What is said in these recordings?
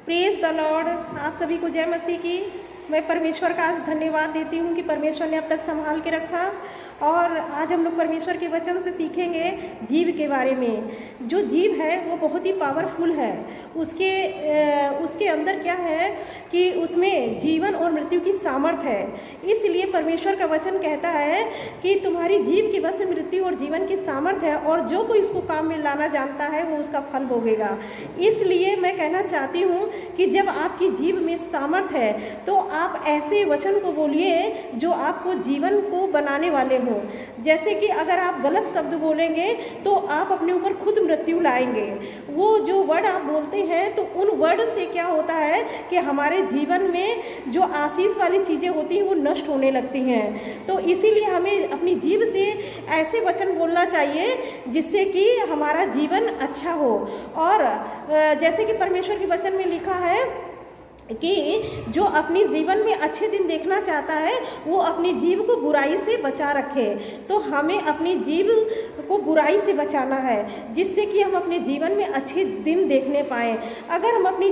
Praise the Lord. आप सभी को जय मसीह की। मैं परमेश्वर का आज धन्यवाद देती हूँ कि परमेश्वर ने अब तक संभाल के रखा। और आज हम लोग परमेश्वर के वचन से सीखेंगे जीव के बारे में। जो जीव है वो बहुत ही पावरफुल है। उसके अंदर क्या है कि उसमें जीवन और मृत्यु की सामर्थ्य है। इसलिए परमेश्वर का वचन कहता है कि तुम्हारी जीव के बस में मृत्यु और जीवन की सामर्थ्य है, और जो कोई इसको काम में लाना जानता है वो उसका फल भोगेगा। इसलिए मैं कहना चाहती हूँ कि जब आपकी जीव में सामर्थ्य है तो आप ऐसे वचन को बोलिए जो आपको जीवन को बनाने वाले हों। जैसे कि अगर आप गलत शब्द बोलेंगे तो आप अपने ऊपर खुद मृत्यु लाएंगे। वो जो वर्ड आप बोलते हैं तो उन वर्ड से क्या होता है कि हमारे जीवन में जो आशीष वाली चीज़ें होती हैं वो नष्ट होने लगती हैं। तो इसीलिए हमें अपनी जीव से ऐसे वचन बोलना चाहिए जिससे कि हमारा जीवन अच्छा हो। और जैसे कि परमेश्वर के वचन में लिखा है कि जो अपनी जीवन में अच्छे दिन देखना चाहता है वो अपनी जीव को बुराई से बचा रखे। तो हमें अपनी जीव को बुराई से बचाना है जिससे कि हम अपने जीवन में अच्छे दिन देखने पाएँ। अगर हम अपनी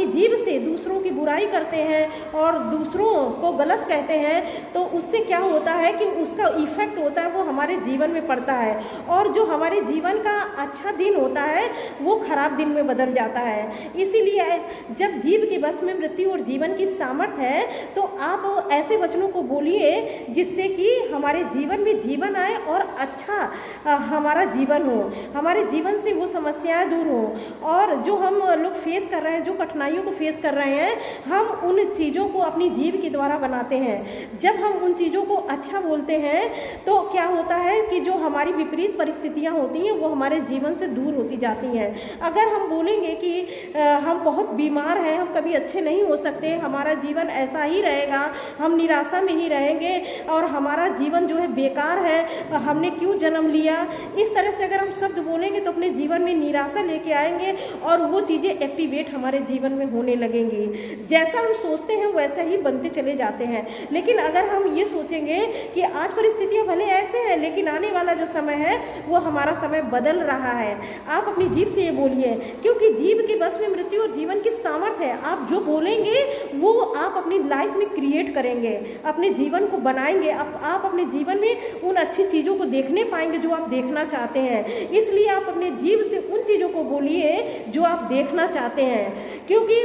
जीव से दूसरों की बुराई करते हैं और दूसरों को गलत कहते हैं तो उससे क्या होता है कि उसका इफ़ेक्ट होता है वो हमारे जीवन में पड़ता है, और जो हमारे जीवन का अच्छा दिन होता है वो खराब दिन में बदल जाता है। इसीलिए जब जीव के बस में मृत्यु और जीवन की सामर्थ्य है तो आप ऐसे वचनों को बोलिए जिससे कि हमारे जीवन में जीवन आए और अच्छा हमारा जीवन हो, हमारे जीवन से वो समस्याएं दूर हो। और जो हम लोग फेस कर रहे हैं, जो कठिनाइयों को फेस कर रहे हैं, हम उन चीज़ों को अपनी जीव के द्वारा बनाते हैं। जब हम उन चीज़ों को अच्छा बोलते हैं तो क्या होता है कि जो हमारी विपरीत परिस्थितियाँ होती हैं वो हमारे जीवन से दूर होती जाती हैं। अगर हम बोलेंगे कि हम बहुत बीमार हैं, हम कभी अच्छे नहीं हो सकते, हमारा जीवन ऐसा ही रहेगा, हम निराशा में ही रहेंगे और हमारा जीवन जो है बेकार है, हमने क्यों जन्म लिया, इस तरह से अगर हम शब्द बोलेंगे तो अपने जीवन में निराशा लेके आएंगे और वो चीज़ें एक्टिवेट हमारे जीवन में होने लगेंगी। जैसा हम सोचते हैं वैसा ही बनते चले जाते हैं। लेकिन अगर हम ये सोचेंगे कि आज परिस्थितियाँ भले ऐसे हैं लेकिन आने वाला जो समय है वो हमारा समय बदल रहा है। आप अपनी जीभ से ये बोलिए, क्योंकि जीभ के बस में मृत्यु और जीवन की सामर्थ्य है। आप जो बोलेंगे वो आप अपनी लाइफ में क्रिएट करेंगे, अपने जीवन को बनाएंगे। आप अपने जीवन में उन अच्छी चीज़ों को देखने पाएंगे जो आप देखना चाहते हैं। इसलिए आप अपने जीव से उन चीज़ों को बोलिए जो आप देखना चाहते हैं, क्योंकि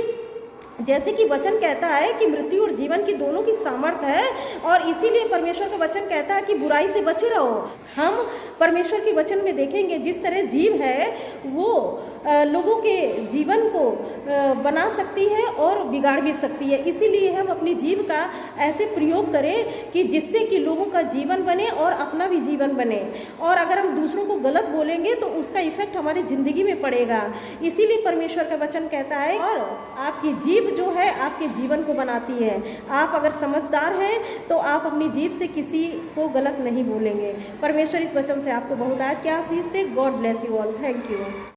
जैसे कि वचन कहता है कि मृत्यु और जीवन की दोनों की सामर्थ्य है। और इसीलिए परमेश्वर का वचन कहता है कि बुराई से बचे रहो। हम परमेश्वर के वचन में देखेंगे जिस तरह जीव है वो लोगों के जीवन को बना सकती है और बिगाड़ भी सकती है। इसीलिए हम अपनी जीव का ऐसे प्रयोग करें कि जिससे कि लोगों का जीवन बने और अपना भी जीवन बने। और अगर हम दूसरों को गलत बोलेंगे तो उसका इफेक्ट हमारी ज़िंदगी में पड़ेगा। इसीलिए परमेश्वर का वचन कहता है, और आपकी जीव जो है आपके जीवन को बनाती है। आप अगर समझदार हैं तो आप अपनी जीभ से किसी को गलत नहीं बोलेंगे। परमेश्वर इस वचन से आपको बहुत आशीष दे। God bless you all. Thank you.